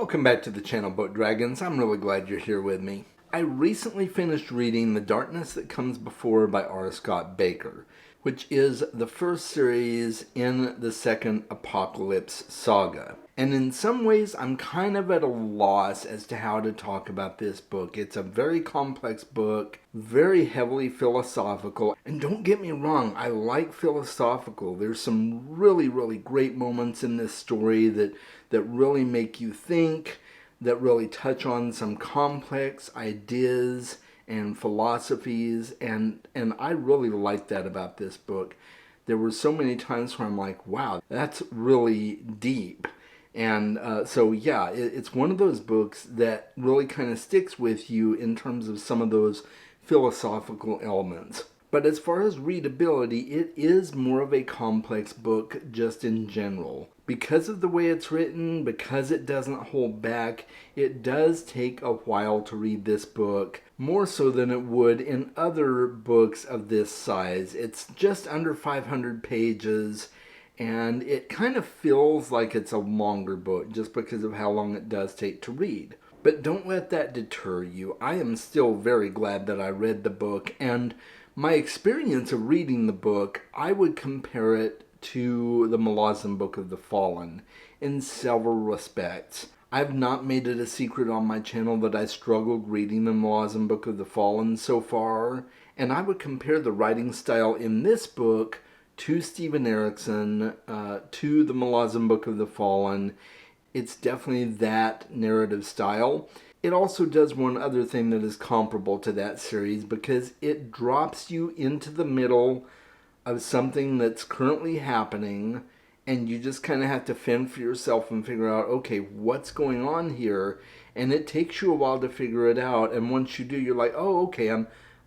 Welcome back to the channel, Boat Dragons. I'm really glad you're here with me. I recently finished reading The Darkness That Comes Before by R. Scott Bakker, which is the first series in the second Apocalypse saga. And in some ways, I'm kind of at a loss as to how to talk about this book. It's a very complex book, very heavily philosophical. And don't get me wrong, I like philosophical. There's some really, really great moments in this story that really make you think, that really touch on some complex ideas and philosophies, and I really like that about this book. There were so many times where I'm like, wow, that's really deep. And so yeah, it's one of those books that really kind of sticks with you in terms of some of those philosophical elements. But as far as readability, it is more of a complex book just in general. Because of the way it's written, because it doesn't hold back, it does take a while to read this book, more so than it would in other books of this size. It's just under 500 pages, and it kind of feels like it's a longer book just because of how long it does take to read. But don't let that deter you. I am still very glad that I read the book, and my experience of reading the book, I would compare it to the Malazan Book of the Fallen in several respects. I've not made it a secret on my channel that I struggled reading the Malazan Book of the Fallen so far, and I would compare the writing style in this book to Stephen Erickson, to the Malazan Book of the Fallen. It's definitely that narrative style. It also does one other thing that is comparable to that series because it drops you into the middle of something that's currently happening, and you just kind of have to fend for yourself and figure out, okay, what's going on here? And it takes you a while to figure it out, and once you do, you're like, oh, okay,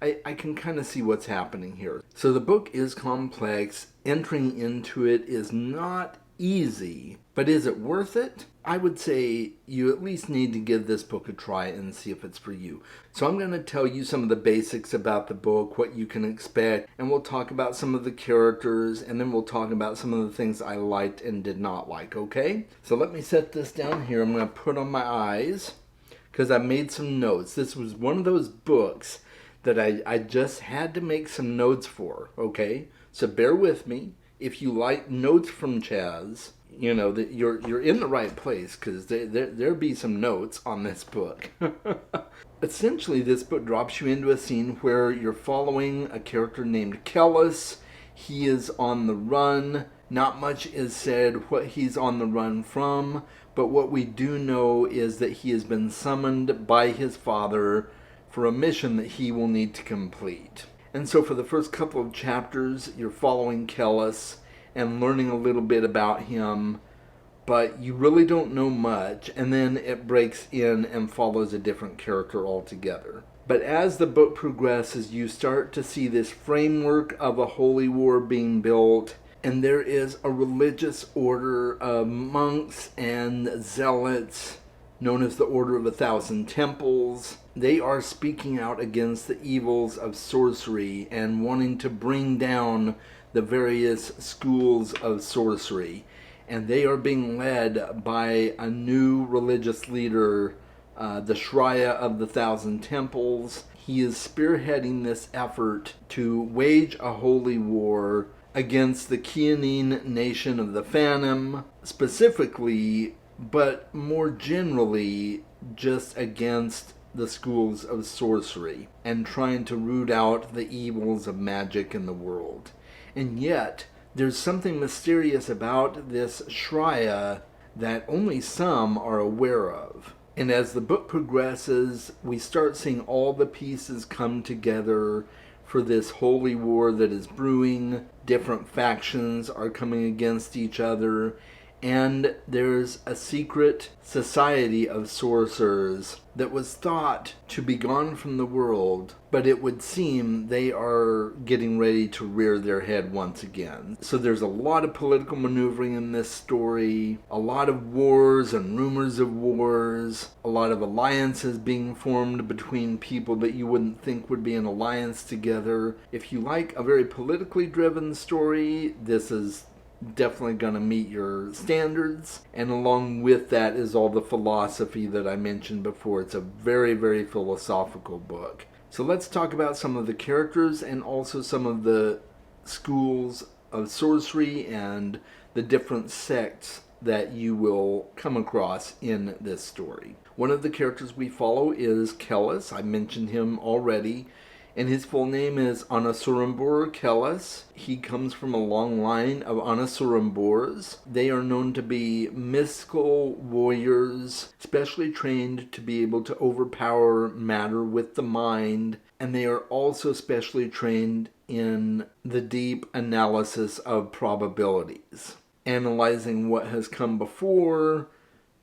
I can kind of see what's happening here. So the book is complex. Entering into it is not easy, but is it worth it? I would say you at least need to give this book a try and see if it's for you. So I'm going to tell you some of the basics about the book, what you can expect, and we'll talk about some of the characters, and then we'll talk about some of the things I liked and did not like, okay? So let me set this down here. I'm going to put on my eyes because I made some notes. This was one of those books that I just had to make some notes for, okay? So bear with me. If you like notes from Chaz, you know that you're in the right place because there'll be some notes on this book. Essentially, this book drops you into a scene where you're following a character named Kellis. He is on the run. Not much is said what he's on the run from, but what we do know is that he has been summoned by his father for a mission that he will need to complete. And so for the first couple of chapters, you're following Kellis and learning a little bit about him, but you really don't know much, and then it breaks in and follows a different character altogether. But as the book progresses, you start to see this framework of a holy war being built, and there is a religious order of monks and zealots known as the Order of 1,000 Temples. They are speaking out against the evils of sorcery and wanting to bring down the various schools of sorcery. And they are being led by a new religious leader, the Shraya of the 1,000 Temples. He is spearheading this effort to wage a holy war against the Kianine nation of the Phantom, specifically, but more generally, just against the schools of sorcery and trying to root out the evils of magic in the world. And yet, there's something mysterious about this Shraya that only some are aware of. And as the book progresses, we start seeing all the pieces come together for this holy war that is brewing. Different factions are coming against each other, and there's a secret society of sorcerers that was thought to be gone from the world, but it would seem they are getting ready to rear their head once again. So there's a lot of political maneuvering in this story, a lot of wars and rumors of wars, a lot of alliances being formed between people that you wouldn't think would be an alliance together. If you like a very politically driven story, this is definitely going to meet your standards. And along with that is all the philosophy that I mentioned before. It's a very, very philosophical book. So let's talk about some of the characters and also some of the schools of sorcery and the different sects that you will come across in this story. One of the characters we follow is Kellis. I mentioned him already, and his full name is Anasurambur Kellis. He comes from a long line of Anasuramburs. They are known to be mystical warriors, specially trained to be able to overpower matter with the mind, and they are also specially trained in the deep analysis of probabilities, analyzing what has come before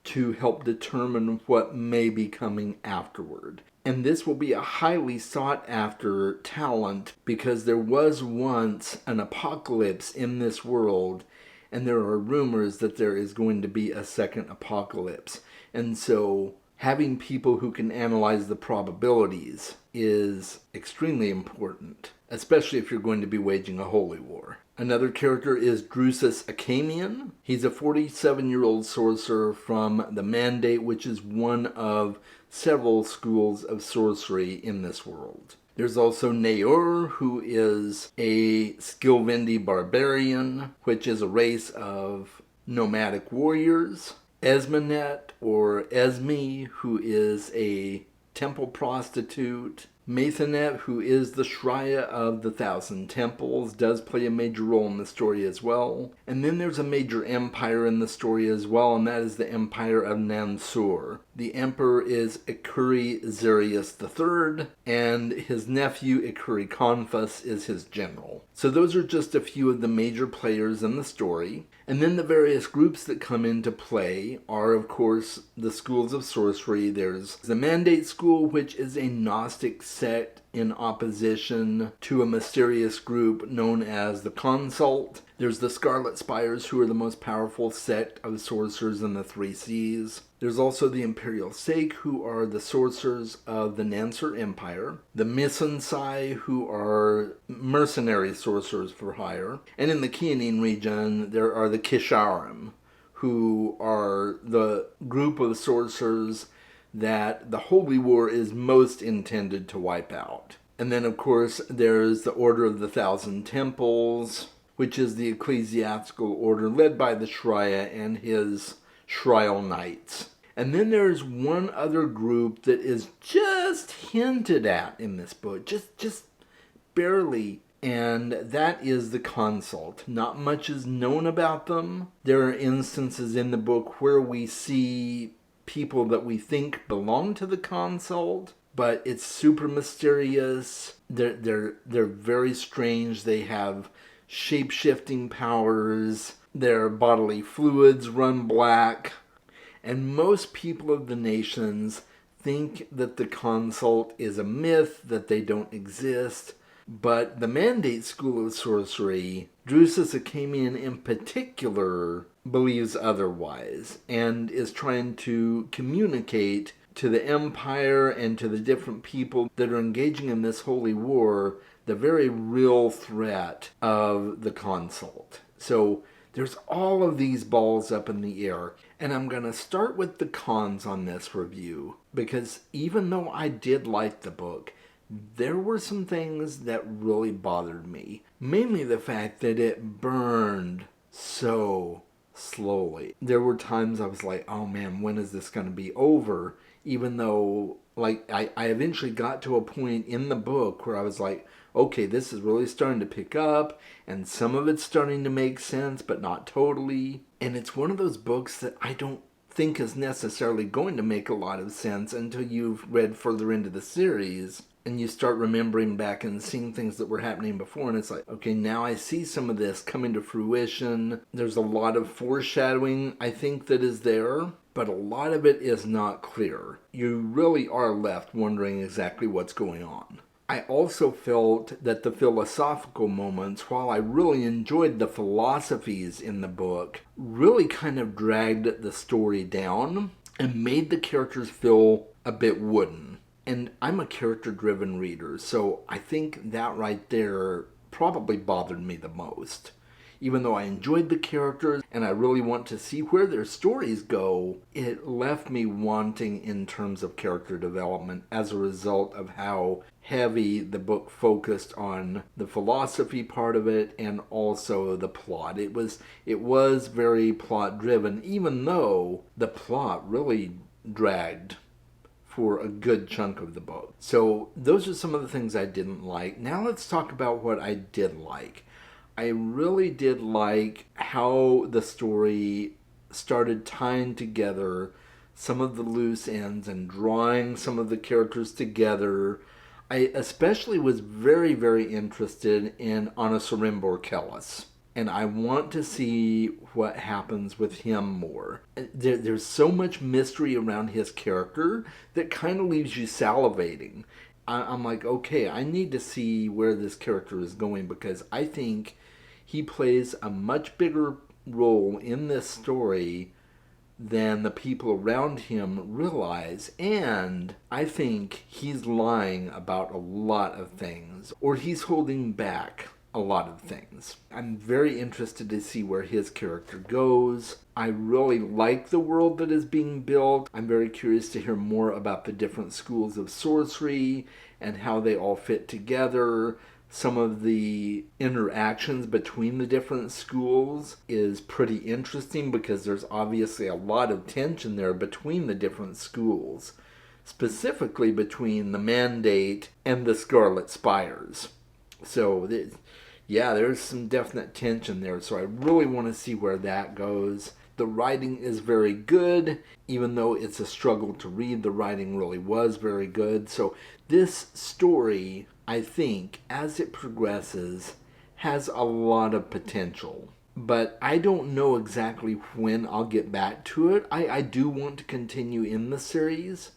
to help determine what may be coming afterward. And this will be a highly sought after talent because there was once an apocalypse in this world, and there are rumors that there is going to be a second apocalypse. And so having people who can analyze the probabilities is extremely important, especially if you're going to be waging a holy war. Another character is Drusus Acamian. He's a 47-year-old sorcerer from the Mandate, which is one of several schools of sorcery in this world. There's also Naur, who is a Skilvendi barbarian, which is a race of nomadic warriors. Esmenet, or Esme, who is a temple prostitute. Mathanet, who is the Shrya of the Thousand Temples, does play a major role in the story as well. And then there's a major empire in the story as well, and that is the Empire of Nansur. The emperor is Ikuri Zerius III, and his nephew Ikuri Confus is his general. So those are just a few of the major players in the story. And then the various groups that come into play are, of course, the schools of sorcery. There's the Mandate School, which is a Gnostic sect in opposition to a mysterious group known as the Consult. There's the Scarlet Spires, who are the most powerful sect of sorcerers in the Three Seas. There's also the Imperial Sake, who are the sorcerers of the Nansur Empire. The Missensai, who are mercenary sorcerers for hire. And in the Kianin region, there are the Kisharim, who are the group of sorcerers that the Holy War is most intended to wipe out. And then, of course, there's the Order of the Thousand Temples, which is the ecclesiastical order led by the Shrya and his Shrial Knights. And then there's one other group that is just hinted at in this book, just barely, and that is the Consult. Not much is known about them. There are instances in the book where we see people that we think belong to the Consult, but it's super mysterious. They're very strange. They have shape-shifting powers. Their bodily fluids run black. And most people of the nations think that the Consult is a myth, that they don't exist. But the Mandate School of Sorcery, Drusus Acamian in particular, believes otherwise and is trying to communicate to the Empire and to the different people that are engaging in this holy war the very real threat of the Consult. So there's all of these balls up in the air, and I'm going to start with the cons on this review, because even though I did like the book, there were some things that really bothered me. Mainly the fact that it burned so slowly. There were times I was like, oh man, when is this going to be over? Even though, like, I eventually got to a point in the book where I was like, okay, this is really starting to pick up, and some of it's starting to make sense, but not totally. And it's one of those books that I don't think is necessarily going to make a lot of sense until you've read further into the series, and you start remembering back and seeing things that were happening before, and it's like, okay, now I see some of this coming to fruition. There's a lot of foreshadowing, I think, that is there, but a lot of it is not clear. You really are left wondering exactly what's going on. I also felt that the philosophical moments, while I really enjoyed the philosophies in the book, really kind of dragged the story down and made the characters feel a bit wooden. And I'm a character-driven reader, so I think that right there probably bothered me the most. even though I enjoyed the characters and I really want to see where their stories go, it left me wanting in terms of character development as a result of how heavy the book focused on the philosophy part of it and also the plot. It was very plot driven, even though the plot really dragged for a good chunk of the book. So those are some of the things I didn't like. Now let's talk about what I did like. I really did like how the story started tying together some of the loose ends and drawing some of the characters together. I especially was very, very interested in Anasarimbor Kellis, and I want to see what happens with him more. There's so much mystery around his character that kind of leaves you salivating. I'm like, okay, I need to see where this character is going, because I think he plays a much bigger role in this story than the people around him realize, and I think he's lying about a lot of things, or he's holding back a lot of things. I'm very interested to see where his character goes. I really like the world that is being built. I'm very curious to hear more about the different schools of sorcery and how they all fit together. Some of the interactions between the different schools is pretty interesting, because there's obviously a lot of tension there between the different schools, specifically between the Mandate and the Scarlet Spires. So yeah, there's some definite tension there, so I really want to see where that goes. The writing is very good. Even though it's a struggle to read, the writing really was very good. So this story, I think, as it progresses, has a lot of potential. But I don't know exactly when I'll get back to it. I do want to continue in the series,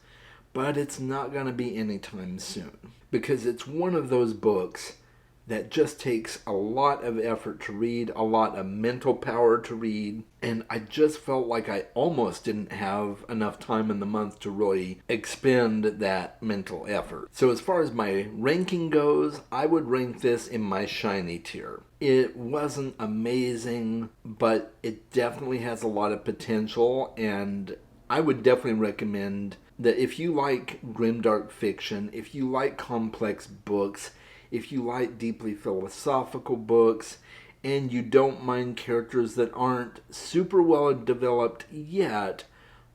but it's not going to be anytime soon, because it's one of those books that just takes a lot of effort to read, a lot of mental power to read, and I just felt like I almost didn't have enough time in the month to really expend that mental effort. So as far as my ranking goes, I would rank this in my shiny tier. It wasn't amazing, but it definitely has a lot of potential, and I would definitely recommend that if you like grimdark fiction, if you like complex books, if you like deeply philosophical books, and you don't mind characters that aren't super well developed yet,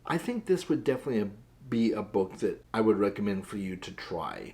I think this would definitely be a book that I would recommend for you to try.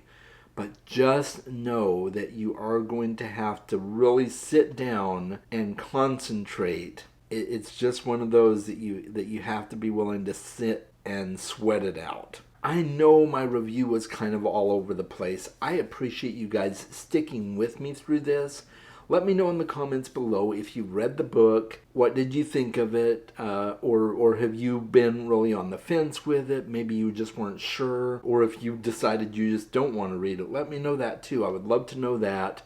But just know that you are going to have to really sit down and concentrate. It's just one of those that you have to be willing to sit and sweat it out. I know my review was kind of all over the place. I appreciate you guys sticking with me through this. Let me know in the comments below if you read the book. What did you think of it? Or have you been really on the fence with it? Maybe you just weren't sure. Or if you decided you just don't want to read it, let me know that too. I would love to know that.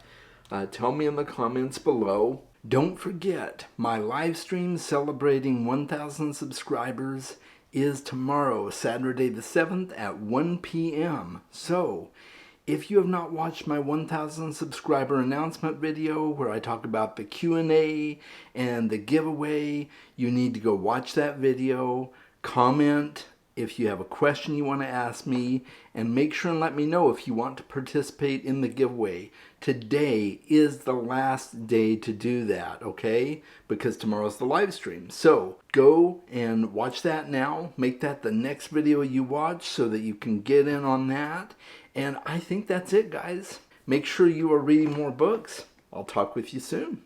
Tell me in the comments below. Don't forget, my live stream celebrating 1,000 subscribers is tomorrow, Saturday the 7th at 1 p.m. So, if you have not watched my 1,000 subscriber announcement video where I talk about the Q&A and the giveaway, you need to go watch that video, comment if you have a question you want to ask me, and make sure and let me know if you want to participate in the giveaway. Today is the last day to do that, okay? Because tomorrow's the live stream. So go and watch that now. Make that the next video you watch so that you can get in on that. And I think that's it, guys. Make sure you are reading more books. I'll talk with you soon.